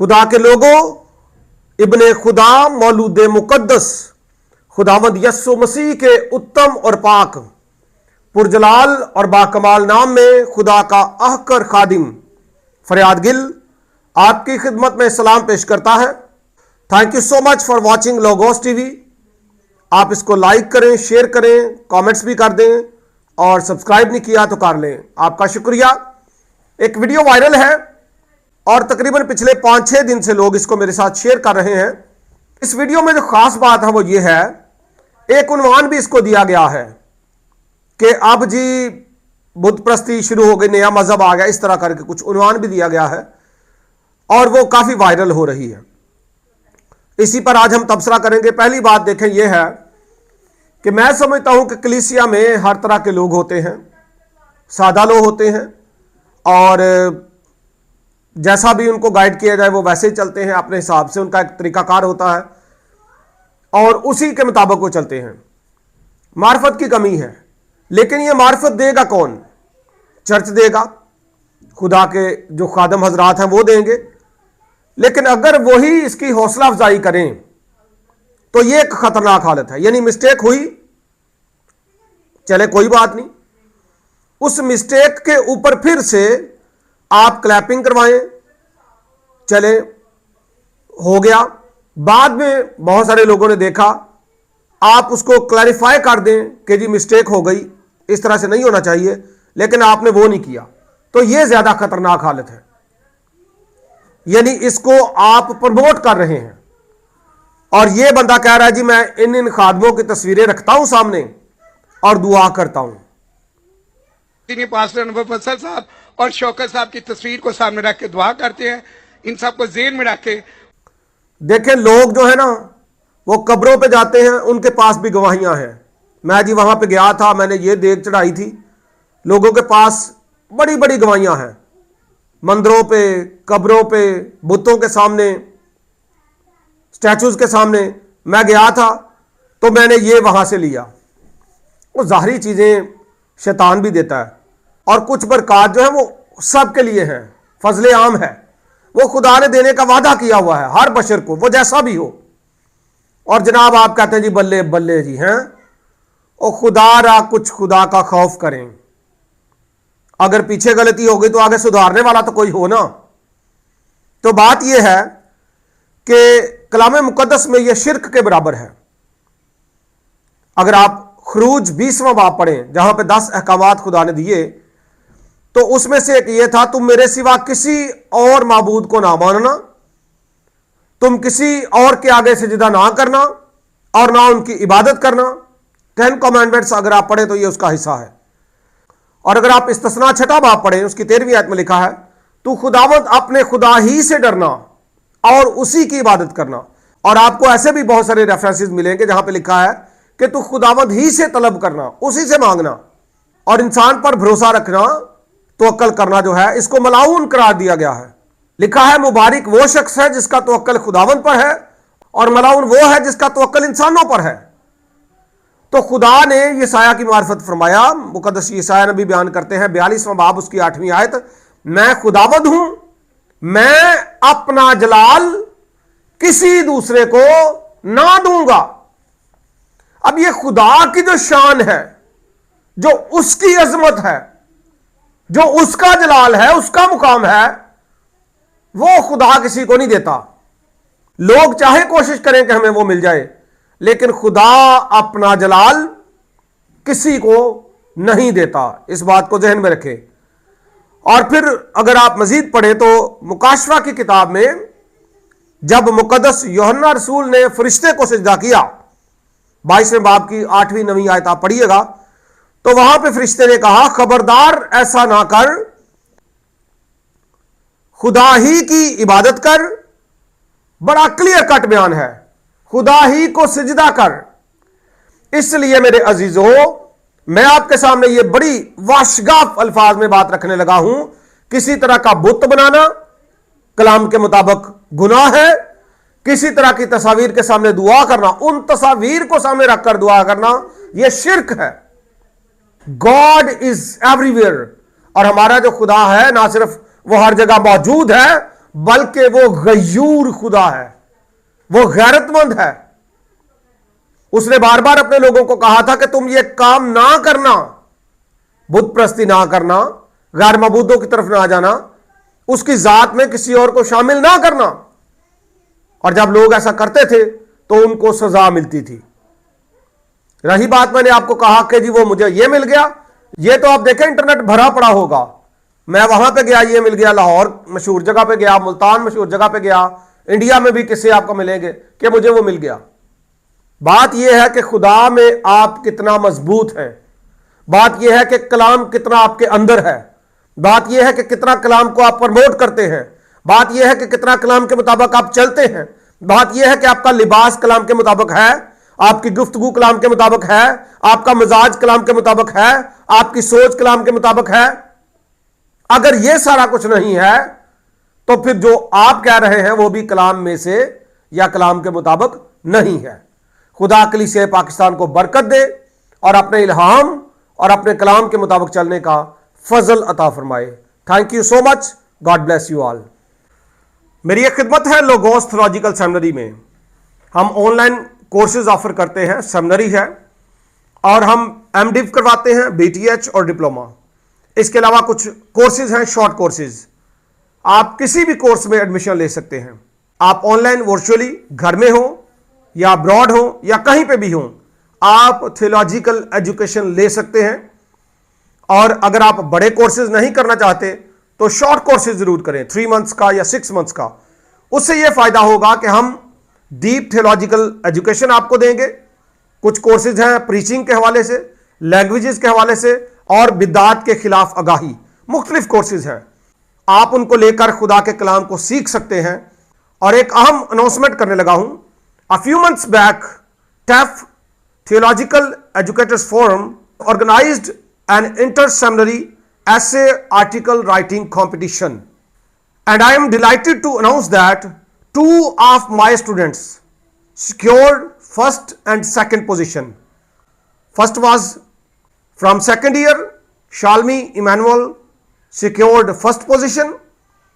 खुदा के लोगों, इब्ने खुदा मौलूद मुकद्दस खुदावंद यस्सु मसीह के उत्तम और पाक पुरजलाल और बाकमाल नाम में खुदा का अहकर खादिम फरियाद गिल आपकी खिदमत में सलाम पेश करता है। Thank you so much for watching logos TV. आप इसको लाइक करें, शेयर करें, कमेंट्स भी कर दें और सब्सक्राइब नहीं किया तो कर लें। आपका शुक्रिया। एक वीडियो वायरल है और तकरीबन पिछले 5-6 दिन से लोग इसको मेरे साथ शेयर कर रहे हैं। इस वीडियो में जो खास बात है वो ये है, एक उन्वान भी इसको दिया गया है कि अब जी बुद्ध प्रस्ती शुरू हो गई, नया मजहब आ गया, इस तरह करके कुछ उन्वान भी दिया गया है और वो काफी वायरल हो रही है। इसी पर आज हम तबसरा करेंगे। पहली बात देखें यह है कि मैं समझता हूं कि कलीसिया में हर तरह के लोग होते हैं, सादा लोग होते हैं और जैसा भी उनको गाइड किया जाए वो वैसे ही चलते हैं, अपने हिसाब से उनका एक तरीकाकार होता है और उसी के मुताबिक वो चलते हैं। मार्फत की कमी है, लेकिन ये मार्फत देगा कौन? चर्च देगा, खुदा के जो खादम हजरात हैं वो देंगे। लेकिन अगर वही इसकी हौसला अफजाई करें तो ये एक खतरनाक हालत है। यानी मिस्टेक हुई, चले कोई बात नहीं, उस मिस्टेक के ऊपर फिर से आप क्लैपिंग करवाएं, चले हो गया, बाद में बहुत सारे लोगों ने देखा, आप उसको क्लैरिफाई कर दें कि जी मिस्टेक हो गई, इस तरह से नहीं होना चाहिए, लेकिन आपने वो नहीं किया, तो ये ज्यादा खतरनाक हालत है। यानी इसको आप प्रमोट कर रहे हैं और ये बंदा कह रहा है जी मैं इन खादमों की तस्वीरें रखता हूं सामने और दुआ करता हूं। पास्टर अनुभव बंसल साहब और शौकत साहब की तस्वीर को सामने रख के दुआ करते हैं, इन सब को ज़हन में रख के। देखें, लोग जो है ना वो कब्रों पे जाते हैं, उनके पास भी गवाहियां हैं। मैं जी वहां पे गया था, मैंने ये देख चढ़ाई थी, लोगों के पास बड़ी बड़ी गवाहियां हैं, मंदिरों पे, कब्रों पे, बुतों के सामने, स्टैचूज के सामने। मैं गया था तो मैंने ये वहां से लिया। वो ज़ाहरी चीजें शैतान भी देता है और कुछ बरकत जो है वो सबके लिए हैं, फजले आम है, वो खुदा ने देने का वादा किया हुआ है हर बशर को, वो जैसा भी हो। और जनाब आप कहते हैं जी बल्ले बल्ले जी हैं, और खुदा रा कुछ खुदा का खौफ करें। अगर पीछे गलती हो गई तो आगे सुधारने वाला तो कोई हो ना। तो बात यह है कि कलाम मुकद्दस में यह शिरक के बराबर है। अगर आप खरूज 20वां बाब पढ़ें, जहां पे 10 अहकामात खुदा ने दिए, तो उसमें से एक ये था, तुम मेरे सिवा किसी और माबूद को ना मानना, तुम किसी और के आगे सजदा ना करना और ना उनकी इबादत करना। 10 कमांडमेंट्स अगर आप पढ़ें तो ये उसका हिस्सा है। और अगर आप इस्तिस्ना 6वां बाब पढ़ें, उसकी 13वीं आयत में लिखा है, तू खुदावंद अपने खुदा ही से डरना और उसी की इबादत करना। और आपको ऐसे भी बहुत सारे रेफरेंसेस मिलेंगे जहां पे लिखा है कि तू खुदावंद ही से तलब करना, उसी से मांगना, और इंसान पर भरोसा रखना, तवक्कल करना जो है, इसको मलाउन करार दिया गया है। लिखा है मुबारक वो शख्स है जिसका तवक्कल खुदावंद पर है और मलाउन वो है जिसका तवक्कल इंसानों पर है। तो खुदा ने यसाया की मार्फत फरमाया, मुकद्दस यसाया नबी बयान करते हैं 42वां बाब उसकी 8वीं आयत, मैं खुदावंद हूं, मैं अपना जलाल किसी दूसरे को ना दूंगा। अब ये खुदा की जो शान है, जो उसकी अजमत है, जो उसका जलाल है, उसका मुकाम है, वो खुदा किसी को नहीं देता। लोग चाहे कोशिश करें कि हमें वो मिल जाए, लेकिन खुदा अपना जलाल किसी को नहीं देता। इस बात को जहन में रखें। और फिर अगर आप मजीद पढ़ें तो मुकाशवा की किताब में जब मुकद्दस यूहन्ना रसूल ने फरिश्ते को सजदा किया, 22वें बाब की 8वीं-9वीं आयत आप पढ़िएगा, तो वहां पे फरिश्ते ने कहा, खबरदार ऐसा ना कर, खुदा ही की इबादत कर। बड़ा क्लियर कट बयान है, खुदा ही को सजदा कर। इसलिए मेरे अजीजों, मैं आपके सामने ये बड़ी वाशगाफ अल्फाज में बात रखने लगा हूं, किसी तरह का बुत बनाना कलाम के मुताबिक गुनाह है। किसी तरह की तस्वीर के सामने दुआ करना, उन तस्वीर को सामने रखकर दुआ करना, यह शिर्क है। गॉड इज एवरीवेयर, और हमारा जो खुदा है ना सिर्फ वो हर जगह मौजूद है, بلکہ وہ غیور خدا ہے، وہ غیرت مند ہے۔ اس نے بار بار اپنے لوگوں کو کہا تھا کہ تم یہ کام نہ کرنا، بت پرستی نہ کرنا، غیر معبودوں کی طرف نہ جانا، اس کی ذات میں کسی اور کو شامل نہ کرنا۔ اور جب لوگ ایسا کرتے تھے تو ان کو سزا ملتی تھی۔ رہی بات میں نے آپ کو کہا کہ جی وہ مجھے یہ مل گیا، یہ تو آپ دیکھیں انٹرنیٹ بھرا پڑا ہوگا، میں وہاں پہ گیا یہ مل گیا، لاہور مشہور جگہ پہ گیا، ملتان مشہور جگہ پہ گیا، انڈیا میں بھی کسے آپ کو ملیں گے کہ مجھے وہ مل گیا۔ بات یہ ہے کہ خدا میں آپ کتنا مضبوط ہیں، بات یہ ہے کہ کلام کتنا آپ کے اندر ہے، بات یہ ہے کہ کتنا کلام کو آپ پروموٹ کرتے ہیں، بات یہ ہے کہ کتنا کلام کے مطابق آپ چلتے ہیں، بات یہ ہے کہ آپ کا لباس کلام کے مطابق ہے، آپ کی گفتگو کلام کے مطابق ہے، آپ کا مزاج کلام کے مطابق ہے، آپ کی سوچ کلام کے مطابق ہے۔ اگر یہ سارا کچھ نہیں ہے تو پھر جو آپ کہہ رہے ہیں وہ بھی کلام میں سے یا کلام کے مطابق نہیں ہے۔ خدا کلیسیا پاکستان کو برکت دے اور اپنے الہام اور اپنے کلام کے مطابق چلنے کا فضل عطا فرمائے۔ Thank you so much, God bless you all. میری ایک خدمت ہے لوگوس تھیولوجیکل سیمنری میں، ہم آن لائن کورسز آفر کرتے ہیں، سیمنری ہے، اور ہم ایم ڈیو کرواتے ہیں، بی ٹی ایچ اور ڈپلوما۔ اس کے علاوہ کچھ کورسز ہیں، شارٹ کورسز، آپ کسی بھی کورس میں ایڈمیشن لے سکتے ہیں۔ آپ آن لائن ورچولی گھر میں ہوں یا ابراڈ ہوں یا کہیں پہ بھی ہوں، آپ تھیولوجیکل ایجوکیشن لے سکتے ہیں۔ اور اگر آپ بڑے کورسز نہیں کرنا چاہتے تو شارٹ کورسز ضرور کریں، 3 منتھس کا یا 6 منتھس کا۔ اس سے یہ فائدہ ہوگا کہ ہم ڈیپ تھیولوجیکل ایجوکیشن آپ کو دیں گے۔ کچھ کورسز ہیں پریچنگ کے حوالے سے، لینگویجز کے حوالے سے، اور بدعات کے خلاف آگاہی، مختلف کورسز ہیں۔ آپ ان کو لے کر خدا کے کلام کو سیکھ سکتے ہیں۔ اور ایک اہم اناؤنسمنٹ کرنے لگا ہوں، a few months back TEF Theological Educators Forum organized an inter-seminary essay article writing competition, and I am delighted to announce that 2 of my students secured first and second position. First was from second year, Shalmi Emmanuel secured first position,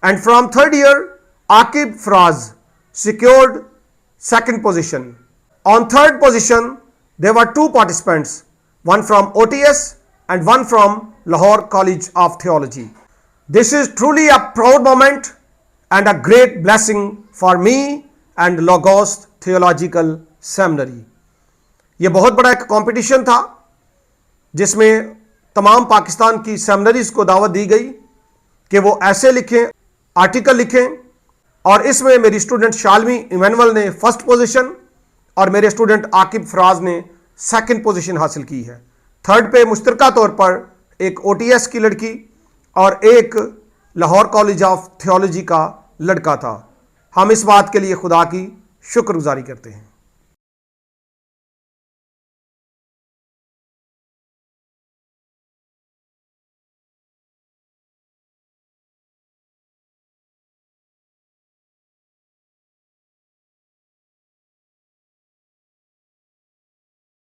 and from third year, Akib Fraz secured second position. On third position, there were 2 participants, one from OTS and one from Lahore College of Theology. This is truly a proud moment and a great blessing for me and Logos Theological Seminary. یہ بہت بڑا ایک competition تھا جس میں تمام پاکستان کی seminaries کو دعوت دی گئی کہ وہ ایسے لکھیں، آرٹیکل لکھیں، اور اس میں میری اسٹوڈنٹ شالمی ایمینول نے فرسٹ پوزیشن اور میرے اسٹوڈنٹ عاقب فراز نے سیکنڈ پوزیشن حاصل کی ہے۔ تھرڈ پہ مشترکہ طور پر ایک او ٹی ایس کی لڑکی اور ایک لاہور کالج آف تھیولوجی کا لڑکا تھا۔ ہم اس بات کے لیے خدا کی شکر گزاری کرتے ہیں۔